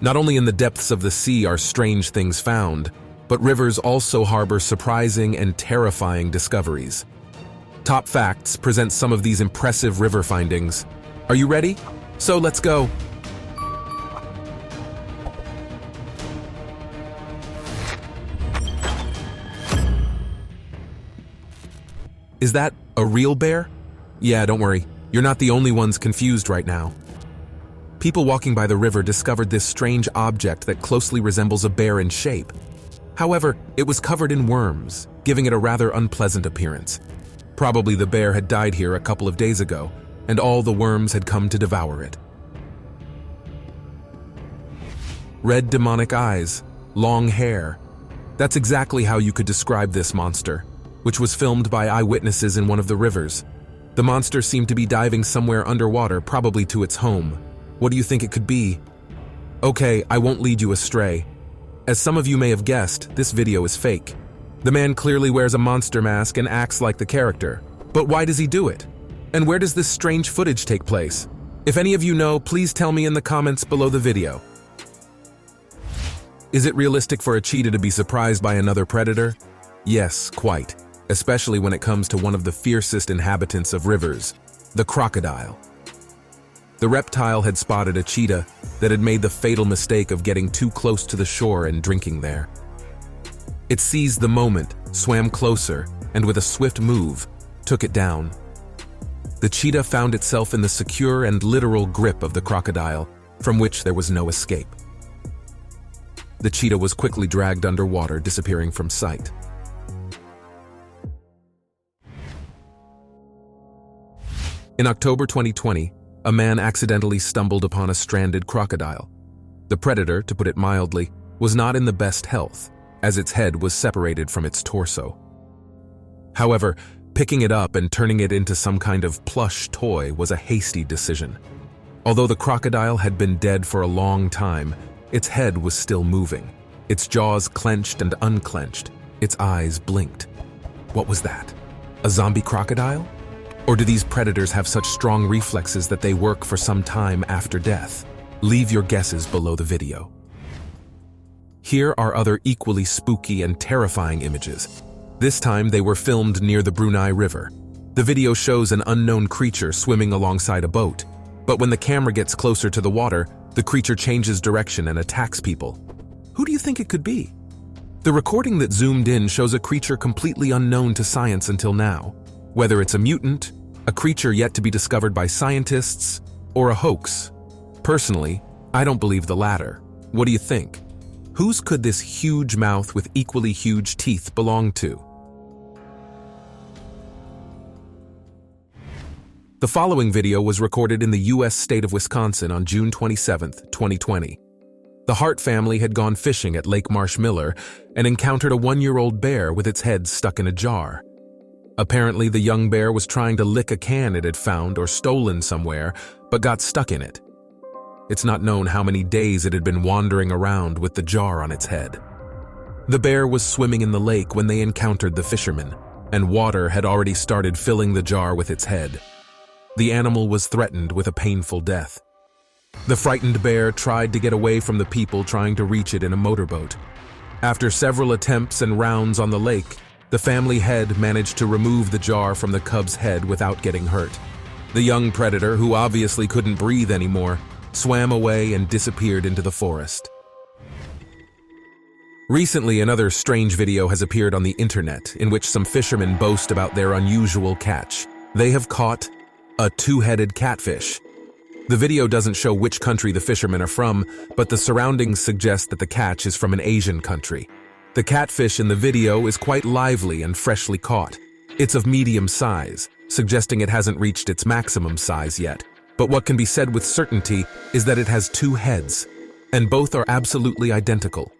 Not only in the depths of the sea are strange things found, but rivers also harbor surprising and terrifying discoveries. Top Facts presents some of these impressive river findings. Are you ready? So let's go. Is that a real bear? Yeah, don't worry. You're not the only ones confused right now. People walking by the river discovered this strange object that closely resembles a bear in shape. However, it was covered in worms, giving it a rather unpleasant appearance. Probably the bear had died here a couple of days ago, and all the worms had come to devour it. Red demonic eyes, long hair. That's exactly how you could describe this monster, which was filmed by eyewitnesses in one of the rivers. The monster seemed to be diving somewhere underwater, probably to its home. What do you think it could be? Okay, I won't lead you astray. As some of you may have guessed, this video is fake. The man clearly wears a monster mask and acts like the character. But why does he do it? And where does this strange footage take place? If any of you know, please tell me in the comments below the video. Is it realistic for a cheetah to be surprised by another predator? Yes, quite. Especially when it comes to one of the fiercest inhabitants of rivers, the crocodile. The reptile had spotted a cheetah that had made the fatal mistake of getting too close to the shore and drinking there. It seized the moment, swam closer, and with a swift move, took it down. The cheetah found itself in the secure and literal grip of the crocodile, from which there was no escape. The cheetah was quickly dragged underwater, disappearing from sight. In October 2020, a man accidentally stumbled upon a stranded crocodile. The predator, to put it mildly, was not in the best health, as its head was separated from its torso. However, picking it up and turning it into some kind of plush toy was a hasty decision. Although the crocodile had been dead for a long time, its head was still moving. Its jaws clenched and unclenched. Its eyes blinked. What was that? A zombie crocodile? Or do these predators have such strong reflexes that they work for some time after death? Leave your guesses below the video. Here are other equally spooky and terrifying images. This time they were filmed near the Brunei River. The video shows an unknown creature swimming alongside a boat, but when the camera gets closer to the water, the creature changes direction and attacks people. Who do you think it could be? The recording that zoomed in shows a creature completely unknown to science until now. Whether it's a mutant, a creature yet to be discovered by scientists, or a hoax. Personally, I don't believe the latter. What do you think? Whose could this huge mouth with equally huge teeth belong to? The following video was recorded in the U.S. state of Wisconsin on June 27, 2020. The Hart family had gone fishing at Lake Marshmiller and encountered a one-year-old bear with its head stuck in a jar. Apparently, the young bear was trying to lick a can it had found or stolen somewhere, but got stuck in it. It's not known how many days it had been wandering around with the jar on its head. The bear was swimming in the lake when they encountered the fishermen, and water had already started filling the jar with its head. The animal was threatened with a painful death. The frightened bear tried to get away from the people trying to reach it in a motorboat. After several attempts and rounds on the lake, the family head managed to remove the jar from the cub's head without getting hurt. The young predator, who obviously couldn't breathe anymore, swam away and disappeared into the forest. Recently, another strange video has appeared on the internet in which some fishermen boast about their unusual catch. They have caught a two-headed catfish. The video doesn't show which country the fishermen are from, but the surroundings suggest that the catch is from an Asian country. The catfish in the video is quite lively and freshly caught. It's of medium size, suggesting it hasn't reached its maximum size yet. But what can be said with certainty is that it has two heads, and both are absolutely identical.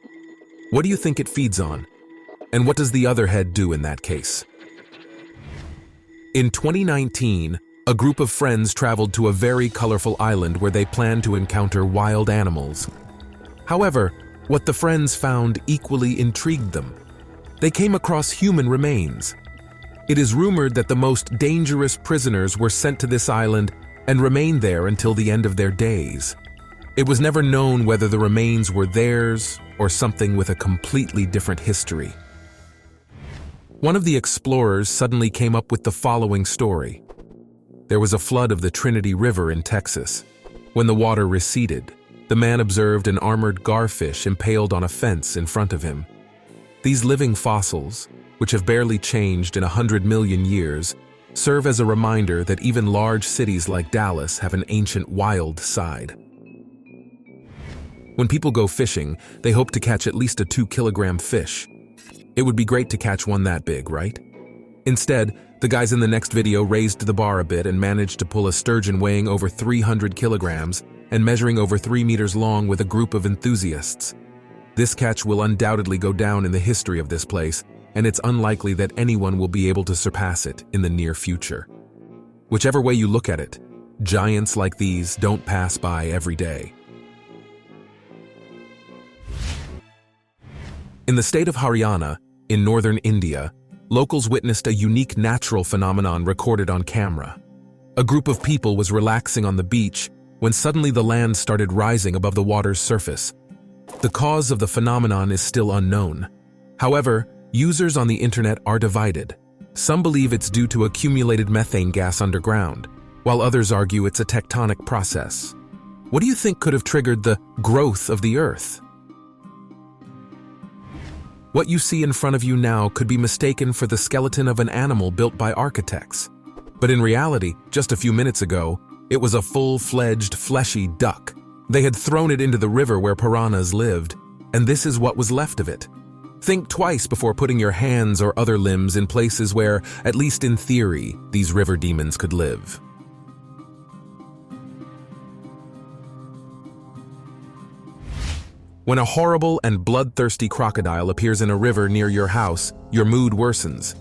What do you think it feeds on? And what does the other head do in that case? In 2019, a group of friends traveled to a very colorful island where they planned to encounter wild animals. However, what the friends found equally intrigued them. They came across human remains. It is rumored that the most dangerous prisoners were sent to this island and remained there until the end of their days. It was never known whether the remains were theirs or something with a completely different history. One of the explorers suddenly came up with the following story. There was a flood of the Trinity River in Texas. When the water receded, the man observed an armored garfish impaled on a fence in front of him. These living fossils, which have barely changed in 100 million years, serve as a reminder that even large cities like Dallas have an ancient wild side. When people go fishing, they hope to catch at least a 2-kilogram fish. It would be great to catch one that big, right? Instead, the guys in the next video raised the bar a bit and managed to pull a sturgeon weighing over 300 kilograms and measuring over 3 meters long with a group of enthusiasts. This catch will undoubtedly go down in the history of this place, and it's unlikely that anyone will be able to surpass it in the near future. Whichever way you look at it, giants like these don't pass by every day. In the state of Haryana, in northern India, locals witnessed a unique natural phenomenon recorded on camera. A group of people was relaxing on the beach when suddenly the land started rising above the water's surface. The cause of the phenomenon is still unknown. However, users on the internet are divided. Some believe it's due to accumulated methane gas underground, while others argue it's a tectonic process. What do you think could have triggered the growth of the Earth? What you see in front of you now could be mistaken for the skeleton of an animal built by architects. But in reality, just a few minutes ago, it was a full-fledged, fleshy duck. They had thrown it into the river where piranhas lived, and this is what was left of it. Think twice before putting your hands or other limbs in places where, at least in theory, these river demons could live. When a horrible and bloodthirsty crocodile appears in a river near your house, your mood worsens.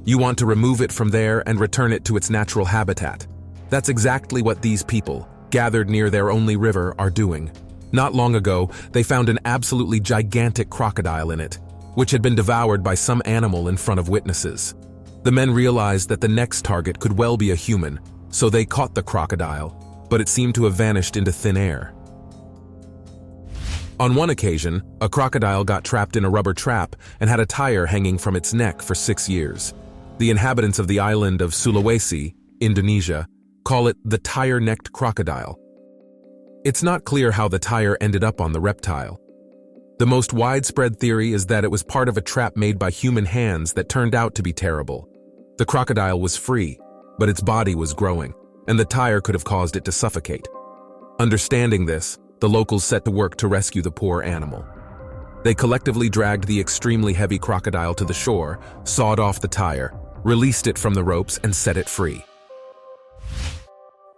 You want to remove it from there and return it to its natural habitat. That's exactly what these people, gathered near their only river, are doing. Not long ago, they found an absolutely gigantic crocodile in it, which had been devoured by some animal in front of witnesses. The men realized that the next target could well be a human, so they caught the crocodile, but it seemed to have vanished into thin air. On one occasion, a crocodile got trapped in a rubber trap and had a tire hanging from its neck for 6 years. The inhabitants of the island of Sulawesi, Indonesia, call it the tire-necked crocodile. It's not clear how the tire ended up on the reptile. The most widespread theory is that it was part of a trap made by human hands that turned out to be terrible. The crocodile was free, but its body was growing, and the tire could have caused it to suffocate. Understanding this, the locals set to work to rescue the poor animal. They collectively dragged the extremely heavy crocodile to the shore, sawed off the tire, released it from the ropes, and set it free.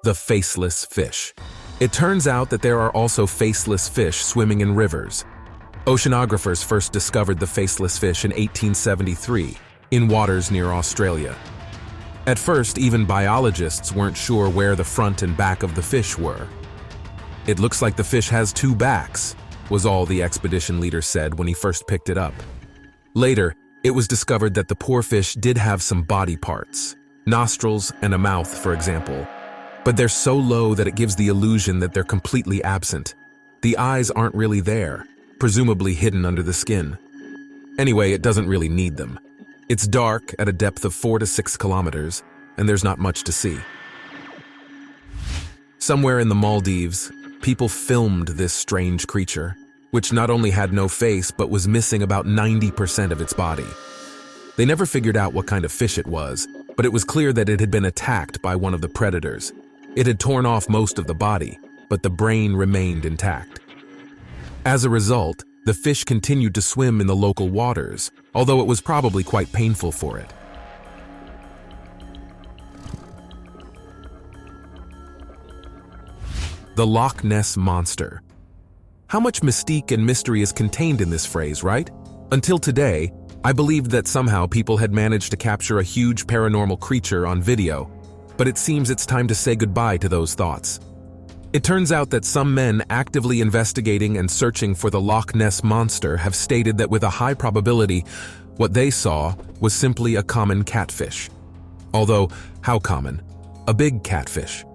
The faceless fish. It turns out that there are also faceless fish swimming in rivers. Oceanographers first discovered the faceless fish in 1873 in waters near Australia. At first, even biologists weren't sure where the front and back of the fish were. "It looks like the fish has 2 backs," was all the expedition leader said when he first picked it up. Later, it was discovered that the poor fish did have some body parts, nostrils and a mouth, for example, but they're so low that it gives the illusion that they're completely absent. The eyes aren't really there, presumably hidden under the skin. Anyway, it doesn't really need them. It's dark at a depth of 4 to 6 kilometers, and there's not much to see. Somewhere in the Maldives, people filmed this strange creature, which not only had no face but was missing about 90% of its body. They never figured out what kind of fish it was, but it was clear that it had been attacked by one of the predators. It had torn off most of the body, but the brain remained intact. As a result, the fish continued to swim in the local waters, although it was probably quite painful for it. The Loch Ness Monster. How much mystique and mystery is contained in this phrase, right? Until today, I believed that somehow people had managed to capture a huge paranormal creature on video, but it seems it's time to say goodbye to those thoughts. It turns out that some men actively investigating and searching for the Loch Ness Monster have stated that with a high probability, what they saw was simply a common catfish. Although, how common? A big catfish.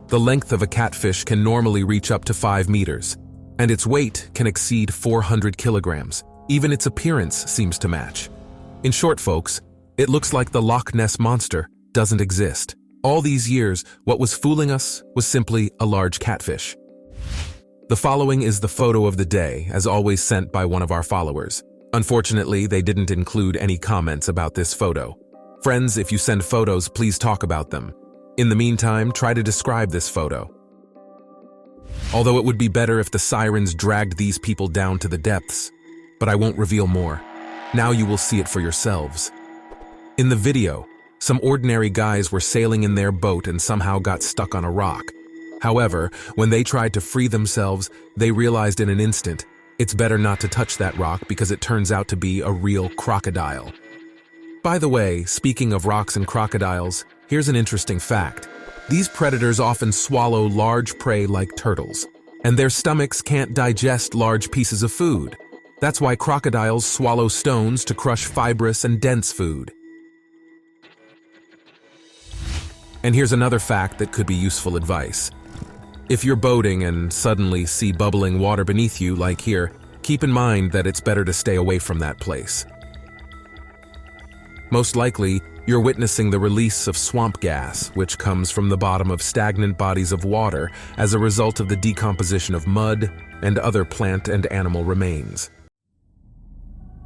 The length of a catfish can normally reach up to 5 meters, and its weight can exceed 400 kilograms. Even its appearance seems to match. In short, folks, it looks like the Loch Ness Monster doesn't exist. All these years, what was fooling us was simply a large catfish. The following is the photo of the day, as always sent by one of our followers. Unfortunately, they didn't include any comments about this photo. Friends, if you send photos, please talk about them. In the meantime, try to describe this photo. Although it would be better if the sirens dragged these people down to the depths, but I won't reveal more. Now you will see it for yourselves. In the video, some ordinary guys were sailing in their boat and somehow got stuck on a rock. However, when they tried to free themselves, they realized in an instant, it's better not to touch that rock because it turns out to be a real crocodile. By the way, speaking of rocks and crocodiles, here's an interesting fact. These predators often swallow large prey like turtles, and their stomachs can't digest large pieces of food. That's why crocodiles swallow stones to crush fibrous and dense food. And here's another fact that could be useful advice. If you're boating and suddenly see bubbling water beneath you, like here, keep in mind that it's better to stay away from that place. Most likely, you're witnessing the release of swamp gas, which comes from the bottom of stagnant bodies of water as a result of the decomposition of mud and other plant and animal remains.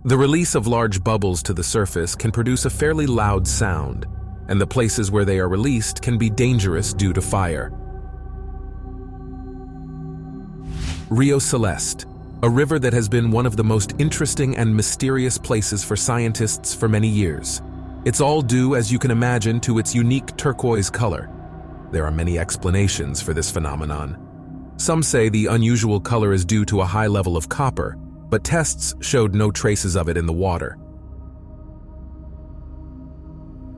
The release of large bubbles to the surface can produce a fairly loud sound, and the places where they are released can be dangerous due to fire. Rio Celeste, a river that has been one of the most interesting and mysterious places for scientists for many years. It's all due, as you can imagine, to its unique turquoise color. There are many explanations for this phenomenon. Some say the unusual color is due to a high level of copper, but tests showed no traces of it in the water.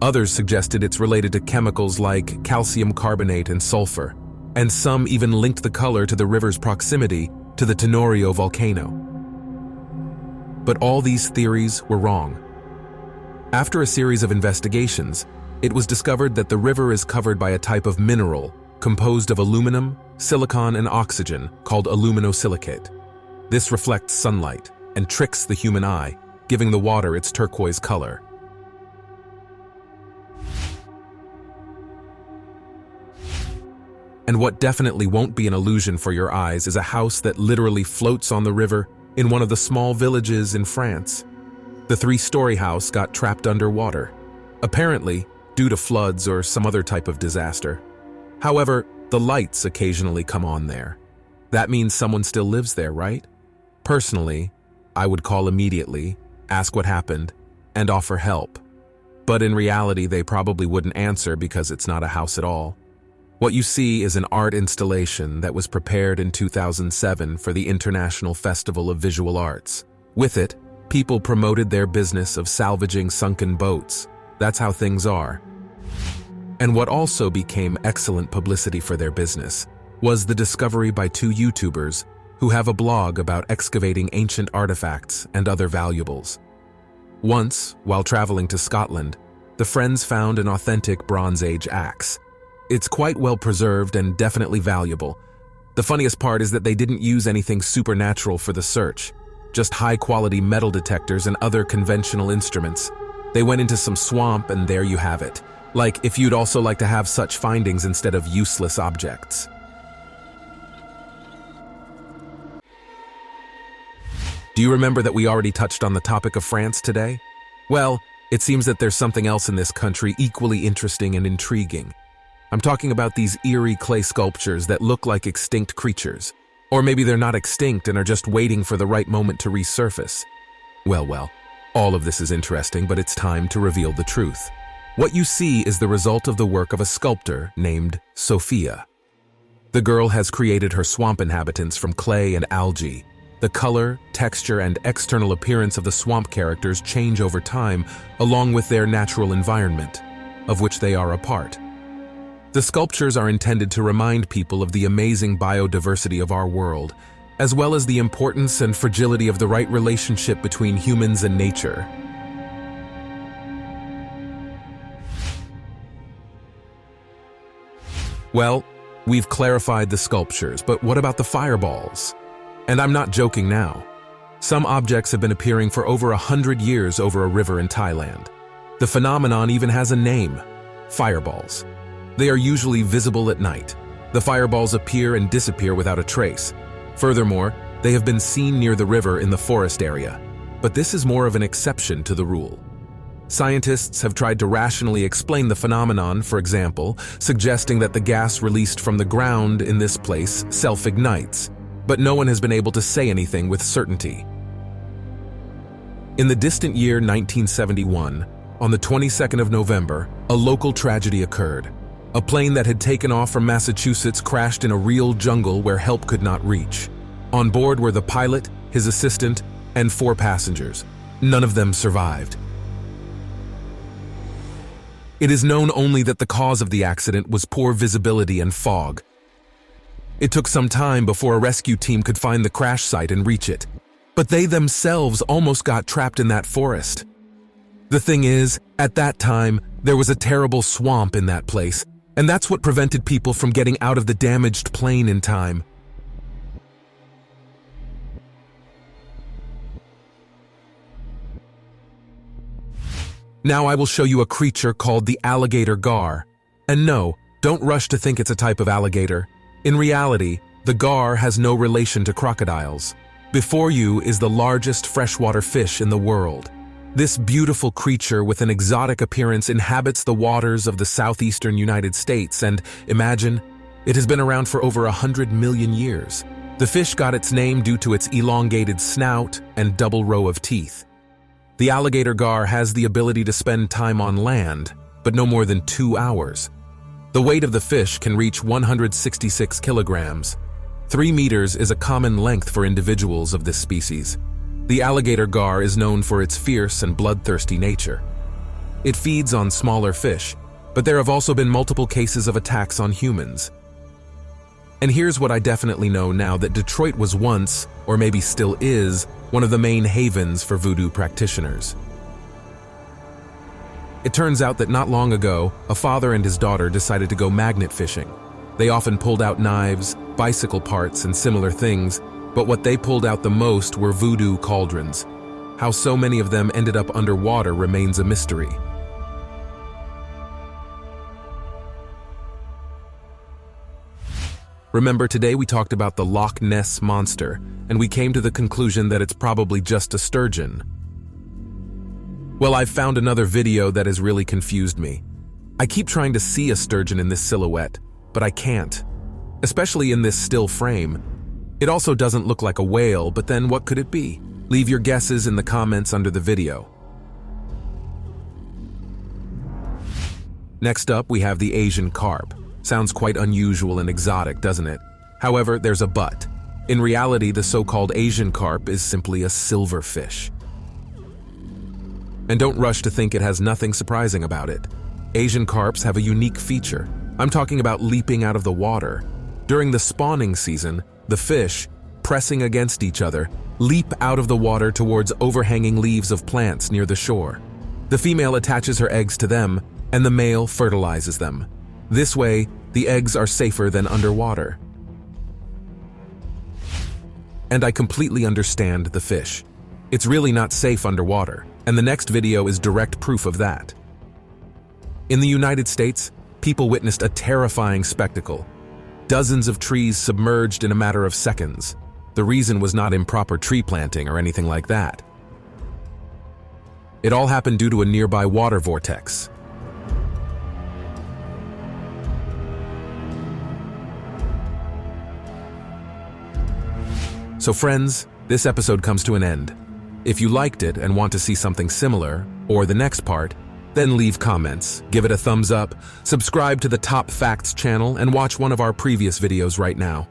Others suggested it's related to chemicals like calcium carbonate and sulfur, and some even linked the color to the river's proximity to the Tenorio volcano. But all these theories were wrong. After a series of investigations, it was discovered that the river is covered by a type of mineral composed of aluminum, silicon, and oxygen called aluminosilicate. This reflects sunlight and tricks the human eye, giving the water its turquoise color. And what definitely won't be an illusion for your eyes is a house that literally floats on the river in one of the small villages in France. The 3-story house got trapped underwater, apparently due to floods or some other type of disaster. However, the lights occasionally come on there. That means someone still lives there, right? Personally, I would call immediately, ask what happened, and offer help. But in reality, they probably wouldn't answer because it's not a house at all. What you see is an art installation that was prepared in 2007 for the International Festival of Visual Arts. With it, people promoted their business of salvaging sunken boats. That's how things are. And what also became excellent publicity for their business was the discovery by 2 YouTubers who have a blog about excavating ancient artifacts and other valuables. Once, while traveling to Scotland, the friends found an authentic Bronze Age axe. It's quite well preserved and definitely valuable. The funniest part is that they didn't use anything supernatural for the search, just high-quality metal detectors and other conventional instruments. They went into some swamp and there you have it. Like if you'd also like to have such findings instead of useless objects. Do you remember that we already touched on the topic of France today? Well, it seems that there's something else in this country equally interesting and intriguing. I'm talking about these eerie clay sculptures that look like extinct creatures. Or maybe they're not extinct and are just waiting for the right moment to resurface. Well, all of this is interesting, but it's time to reveal the truth. What you see is the result of the work of a sculptor named Sophia. The girl has created her swamp inhabitants from clay and algae. The color, texture, and external appearance of the swamp characters change over time along with their natural environment, of which they are a part. The sculptures are intended to remind people of the amazing biodiversity of our world, as well as the importance and fragility of the right relationship between humans and nature. Well, We've clarified the sculptures, but what about the fireballs? And I'm not joking now. Some objects have been appearing for over 100 years over a river in Thailand. The phenomenon even has a name: fireballs. They are usually visible at night. The fireballs appear and disappear without a trace. Furthermore, they have been seen near the river in the forest area. But this is more of an exception to the rule. Scientists have tried to rationally explain the phenomenon, for example, suggesting that the gas released from the ground in this place self-ignites, but no one has been able to say anything with certainty. In the distant year 1971, on the 22nd of November, a local tragedy occurred. A plane that had taken off from Massachusetts crashed in a real jungle where help could not reach. On board were the pilot, his assistant, and 4 passengers. None of them survived. It is known only that the cause of the accident was poor visibility and fog. It took some time before a rescue team could find the crash site and reach it. But they themselves almost got trapped in that forest. The thing is, at that time, there was a terrible swamp in that place, and that's what prevented people from getting out of the damaged plane in time. Now I will show you a creature called the alligator gar. And no, don't rush to think it's a type of alligator. In reality, the gar has no relation to crocodiles. Before you is the largest freshwater fish in the world. This beautiful creature with an exotic appearance inhabits the waters of the southeastern United States, and imagine, it has been around for over 100 million years. The fish got its name due to its elongated snout and double row of teeth. The alligator gar has the ability to spend time on land, but no more than 2 hours. The weight of the fish can reach 166 kilograms. 3 meters is a common length for individuals of this species. The alligator gar is known for its fierce and bloodthirsty nature. It feeds on smaller fish, but there have also been multiple cases of attacks on humans. And here's what I definitely know now, that Detroit was once, or maybe still is, one of the main havens for voodoo practitioners. It turns out that not long ago, a father and his daughter decided to go magnet fishing. They often pulled out knives, bicycle parts, and similar things, but what they pulled out the most were voodoo cauldrons. How so many of them ended up underwater remains a mystery. Remember, today we talked about the Loch Ness Monster, and we came to the conclusion that it's probably just a sturgeon. Well, I've found another video that has really confused me. I keep trying to see a sturgeon in this silhouette, but I can't, especially in this still frame. It also doesn't look like a whale, but then what could it be? Leave your guesses in the comments under the video. Next up, we have the Asian carp. Sounds quite unusual and exotic, doesn't it? However, there's a but. In reality, the so-called Asian carp is simply a silverfish. And don't rush to think it has nothing surprising about it. Asian carps have a unique feature. I'm talking about leaping out of the water. During the spawning season, the fish, pressing against each other, leap out of the water towards overhanging leaves of plants near the shore. The female attaches her eggs to them, and the male fertilizes them. This way, the eggs are safer than underwater. And I completely understand the fish. It's really not safe underwater, and the next video is direct proof of that. In the United States, people witnessed a terrifying spectacle. Dozens of trees submerged in a matter of seconds. The reason was not improper tree planting or anything like that. It all happened due to a nearby water vortex. So friends, this episode comes to an end. If you liked it and want to see something similar, or the next part, then leave comments, give it a thumbs up, subscribe to the Top Facts channel, and watch one of our previous videos right now.